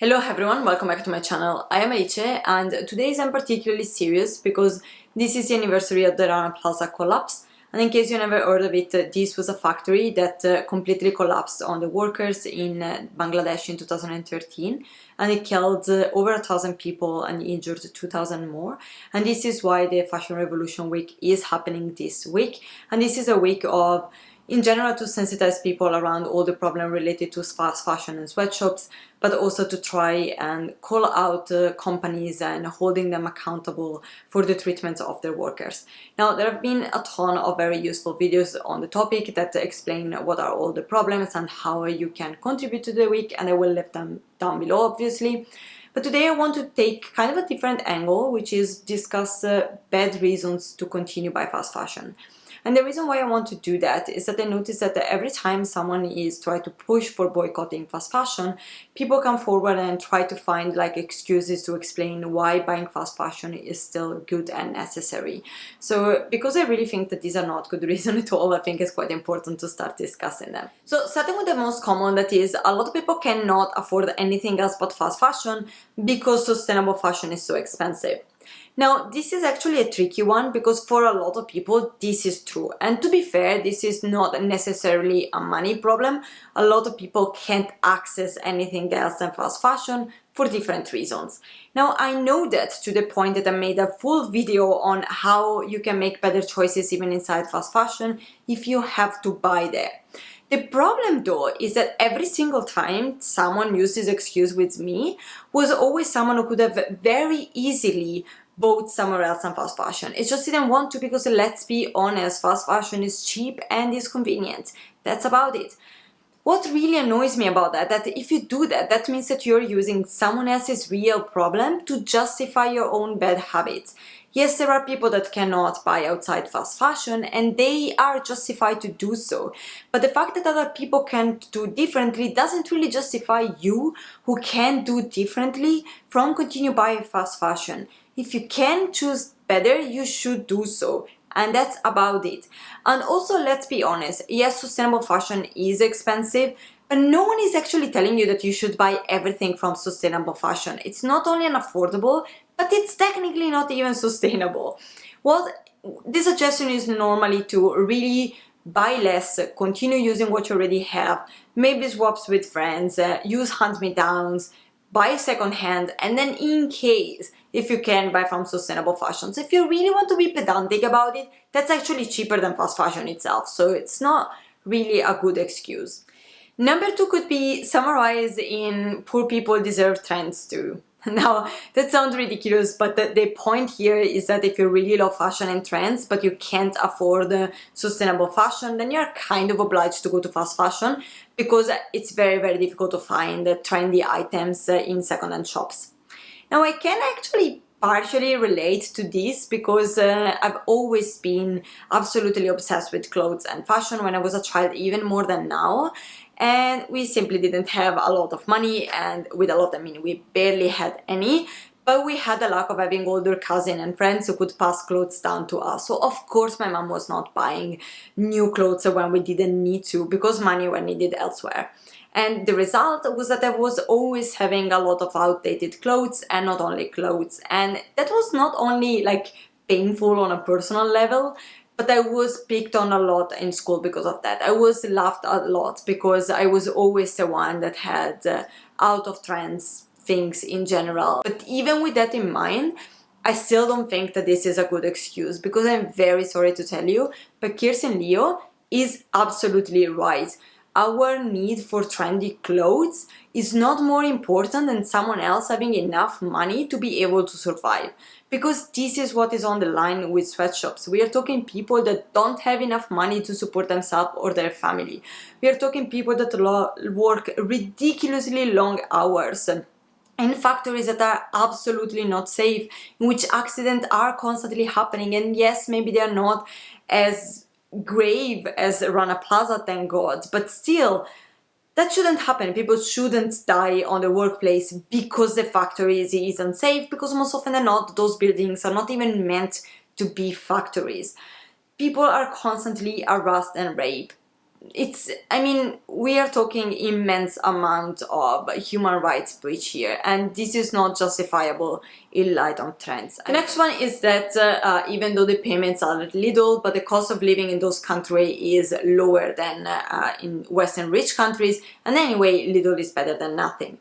Hello everyone, welcome back to my channel. I am Aice and today I'm particularly serious because this is the anniversary of the Rana Plaza collapse, and in case you never heard of it, this was a factory that completely collapsed on the workers in Bangladesh in 2013, and it killed over 1,000 people and injured 2,000 more. And this is why the Fashion Revolution Week is happening this week, and this is a week of in general to sensitize people around all the problems related to fast fashion and sweatshops, but also to try and call out companies and holding them accountable for the treatment of their workers. Now, there have been a ton of very useful videos on the topic that explain what are all the problems and how you can contribute to the week, and I will leave them down below, obviously. But today I want to take kind of a different angle, which is discuss bad reasons to continue buy fast fashion. And the reason why I want to do that is that I notice that every time someone is trying to push for boycotting fast fashion, people come forward and try to find like excuses to explain why buying fast fashion is still good and necessary. So because I really think that these are not good reasons at all, I think it's quite important to start discussing them. So starting with the most common, that is, a lot of people cannot afford anything else but fast fashion because sustainable fashion is so expensive. Now, this is actually a tricky one because for a lot of people this is true, and to be fair, this is not necessarily a money problem. A lot of people can't access anything else than fast fashion for different reasons. Now, I know that to the point that I made a full video on how you can make better choices even inside fast fashion if you have to buy there. The problem though is that every single time someone used this excuse with me was always someone who could have very easily bought somewhere else than fast fashion. It just didn't want to because, let's be honest, fast fashion is cheap and is convenient. That's about it. What really annoys me about that if you do that, that means that you're using someone else's real problem to justify your own bad habits. Yes, there are people that cannot buy outside fast fashion and they are justified to do so. But the fact that other people can do differently doesn't really justify you, who can do differently, from continue buying fast fashion. If you can choose better, you should do so. And that's about it. And also, let's be honest, yes, sustainable fashion is expensive, but no one is actually telling you that you should buy everything from sustainable fashion. It's not only unaffordable, but it's technically not even sustainable. Well, the suggestion is normally to really buy less, continue using what you already have, maybe swaps with friends, use hand-me-downs, buy second-hand, and then in case, if you can, buy from sustainable fashions. If you really want to be pedantic about it, that's actually cheaper than fast fashion itself, so it's not really a good excuse. Number two could be summarized in poor people deserve trends too. Now, that sounds ridiculous, but the point here is that if you really love fashion and trends, but you can't afford sustainable fashion, then you're kind of obliged to go to fast fashion because it's very, very difficult to find trendy items in second-hand shops. Now, I can actually partially relate to this because I've always been absolutely obsessed with clothes and fashion when I was a child, even more than now. And we simply didn't have a lot of money, and with a lot I mean we barely had any, but we had the luck of having older cousins and friends who could pass clothes down to us. So of course my mom was not buying new clothes when we didn't need to because money were needed elsewhere. And the result was that I was always having a lot of outdated clothes, and not only clothes. And that was not only like painful on a personal level, but I was picked on a lot in school because of that. I was laughed at a lot because I was always the one that had out of trends things in general. But even with that in mind, I still don't think that this is a good excuse, because I'm very sorry to tell you, but Kirsten Leo is absolutely right. Our need for trendy clothes is not more important than someone else having enough money to be able to survive. Because this is what is on the line with sweatshops. We are talking people that don't have enough money to support themselves or their family. We are talking people that work ridiculously long hours in factories that are absolutely not safe, in which accidents are constantly happening. And yes, maybe they are not as grave as Rana Plaza, thank God, but still, that shouldn't happen. People shouldn't die on the workplace because the factory is unsafe, because most often than not, those buildings are not even meant to be factories. People are constantly harassed and raped. we are talking immense amount of human rights breach here, and this is not justifiable in light of trends. The next one is that even though the payments are little, but the cost of living in those countries is lower than in Western rich countries, and anyway, little is better than nothing.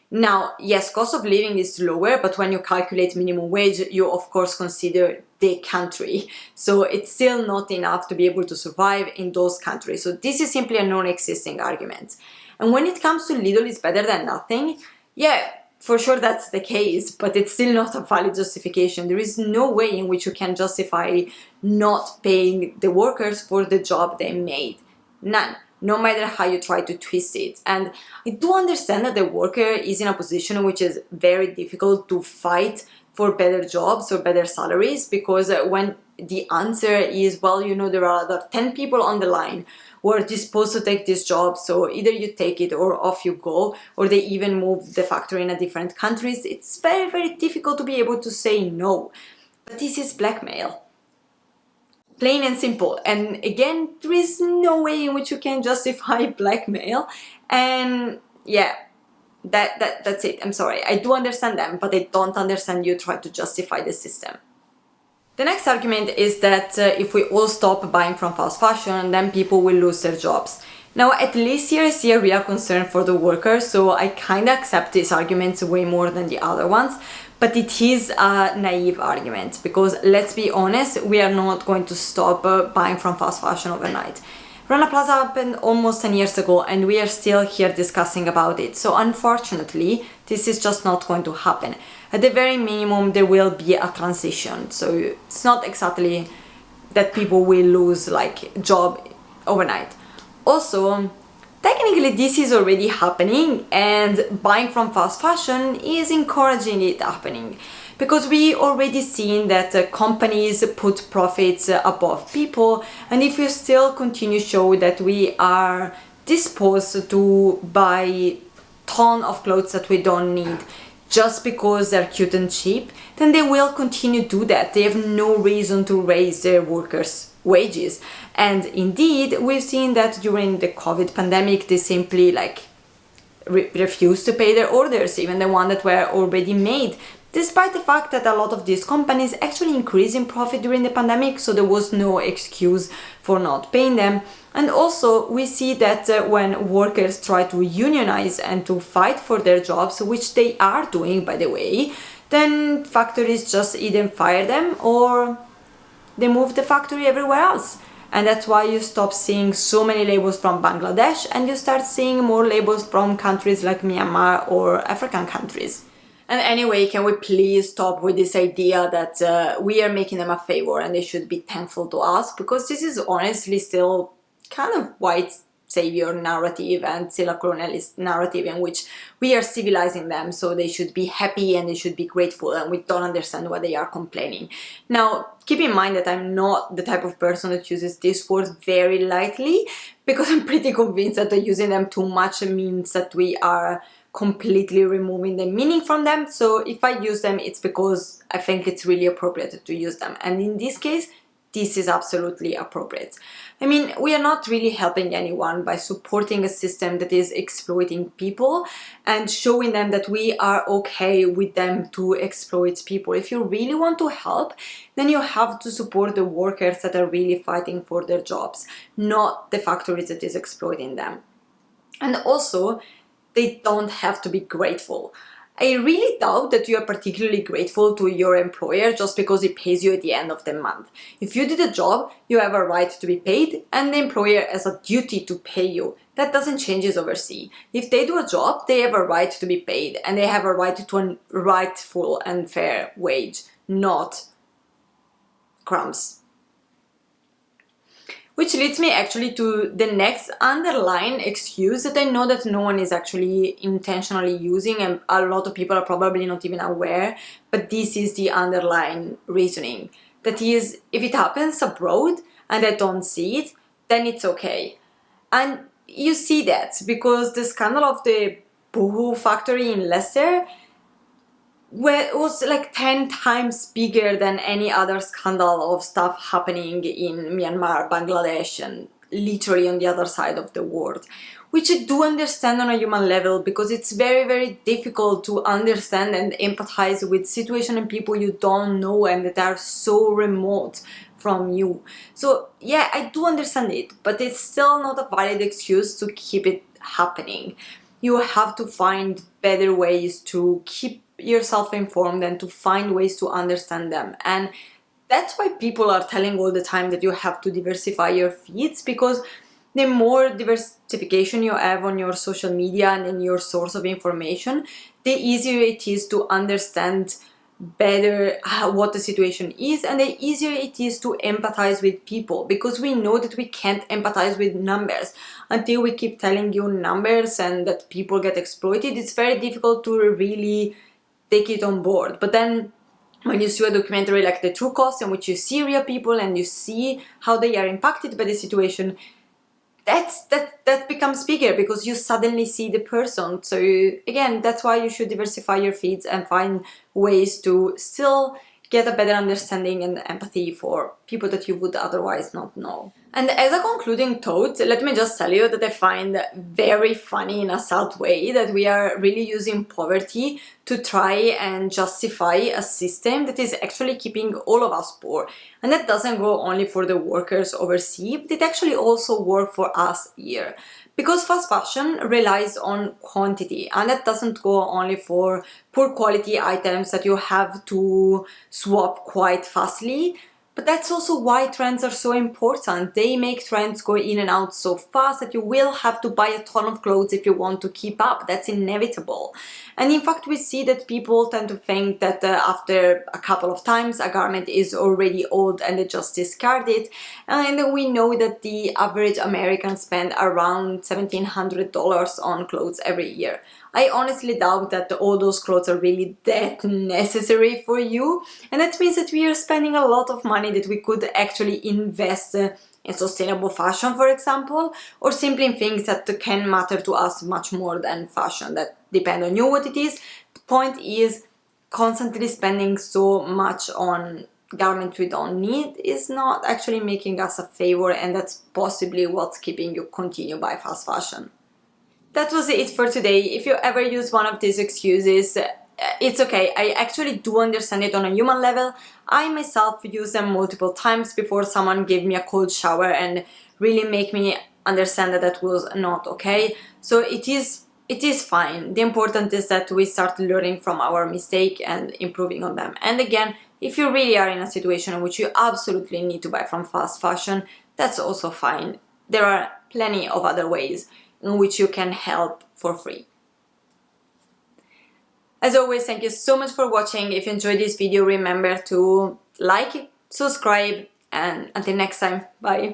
Now, yes, cost of living is lower, but when you calculate minimum wage, you of course consider the country. So it's still not enough to be able to survive in those countries. So this is simply a non-existing argument. And when it comes to little is better than nothing, yeah, for sure that's the case, but it's still not a valid justification. There is no way in which you can justify not paying the workers for the job they made. None. No matter how you try to twist it. And I do understand that the worker is in a position in which is very difficult to fight for better jobs or better salaries, because when the answer is, well, there are other 10 people on the line who are disposed to take this job, so either you take it or off you go, or they even move the factory in a different countries, it's very, very difficult to be able to say no. But this is blackmail. Plain and simple. And again, there is no way in which you can justify blackmail. And yeah, that's it. I'm sorry. I do understand them, but I don't understand you try to justify the system. The next argument is that if we all stop buying from fast fashion, then people will lose their jobs. Now, at least here I see a real concern for the workers, so I kind of accept these arguments way more than the other ones. But it is a naive argument, because let's be honest, we are not going to stop buying from fast fashion overnight. Rana Plaza happened almost 10 years ago and we are still here discussing about it. So unfortunately, this is just not going to happen. At the very minimum, there will be a transition. So it's not exactly that people will lose job overnight. Also, technically this is already happening, and buying from fast fashion is encouraging it happening, because we already seen that companies put profits above people, and if we still continue to show that we are disposed to buy ton of clothes that we don't need just because they're cute and cheap, then they will continue to do that. They have no reason to raise their workers' wages. And indeed, we've seen that during the COVID pandemic, they simply refused to pay their orders, even the one that were already made, despite the fact that a lot of these companies actually increased in profit during the pandemic, so there was no excuse for not paying them. And also, we see that when workers try to unionize and to fight for their jobs, which they are doing, by the way, then factories just either fire them or they move the factory everywhere else. And that's why you stop seeing so many labels from Bangladesh and you start seeing more labels from countries like Myanmar or African countries. And anyway, can we please stop with this idea that we are making them a favor and they should be thankful to us? Because this is honestly still kind of white savior narrative and still a colonialist narrative in which we are civilizing them, so they should be happy and they should be grateful, and we don't understand why they are complaining. Now, keep in mind that I'm not the type of person that uses these words very lightly, because I'm pretty convinced that using them too much means that we are completely removing the meaning from them. So if I use them, it's because I think it's really appropriate to use them, and in this case, this is absolutely appropriate. I mean, we are not really helping anyone by supporting a system that is exploiting people and showing them that we are okay with them to exploit people. If you really want to help, then you have to support the workers that are really fighting for their jobs, not the factories that is exploiting them. And also, they don't have to be grateful. I really doubt that you are particularly grateful to your employer just because he pays you at the end of the month. If you did a job, you have a right to be paid, and the employer has a duty to pay you. That doesn't change overseas. If they do a job, they have a right to be paid, and they have a right to a rightful and fair wage, not crumbs. Which leads me actually to the next underlying excuse that I know that no one is actually intentionally using, and a lot of people are probably not even aware, but this is the underlying reasoning. That is, if it happens abroad and I don't see it, then it's okay. And you see that because the scandal of the Boohoo factory in Leicester was 10 times bigger than any other scandal of stuff happening in Myanmar, Bangladesh, and literally on the other side of the world, which I do understand on a human level, because it's very, very difficult to understand and empathize with situations and people you don't know and that are so remote from you. So yeah, I do understand it, but it's still not a valid excuse to keep it happening. You have to find better ways to keep yourself informed and to find ways to understand them. And that's why people are telling all the time that you have to diversify your feeds, because the more diversification you have on your social media and in your source of information, the easier it is to understand better what the situation is, and the easier it is to empathize with people, because we know that we can't empathize with numbers until we keep telling you numbers and that people get exploited. It's very difficult to really take it on board. But then when you see a documentary like The True Cost, in which you see real people and you see how they are impacted by the situation, that becomes bigger, because you suddenly see the person. So again, that's why you should diversify your feeds and find ways to still get a better understanding and empathy for people that you would otherwise not know. And as a concluding thought, let me just tell you that I find very funny in a sad way that we are really using poverty to try and justify a system that is actually keeping all of us poor. And that doesn't go only for the workers overseas, but it actually also works for us here. Because fast fashion relies on quantity, and that doesn't go only for poor quality items that you have to swap quite fastly, but that's also why trends are so important. They make trends go in and out so fast that you will have to buy a ton of clothes if you want to keep up. That's inevitable. And in fact, we see that people tend to think that after a couple of times a garment is already old and they just discard it. And we know that the average American spend around $1,700 on clothes every year. I honestly doubt that all those clothes are really that necessary for you, and that means that we are spending a lot of money that we could actually invest in sustainable fashion, for example, or simply in things that can matter to us much more than fashion. That depend on you what it is. The point is, constantly spending so much on garments we don't need is not actually making us a favor, and that's possibly what's keeping you continue buy fast fashion. That was it for today. If you ever use one of these excuses, it's okay. I actually do understand it on a human level. I myself use them multiple times before someone gave me a cold shower and really make me understand that that was not okay. So it is fine. The important is that we start learning from our mistake and improving on them. And again, if you really are in a situation in which you absolutely need to buy from fast fashion, that's also fine. There are plenty of other ways in which you can help for free. As always, thank you so much for watching. If you enjoyed this video, remember to like, subscribe, and until next time, bye.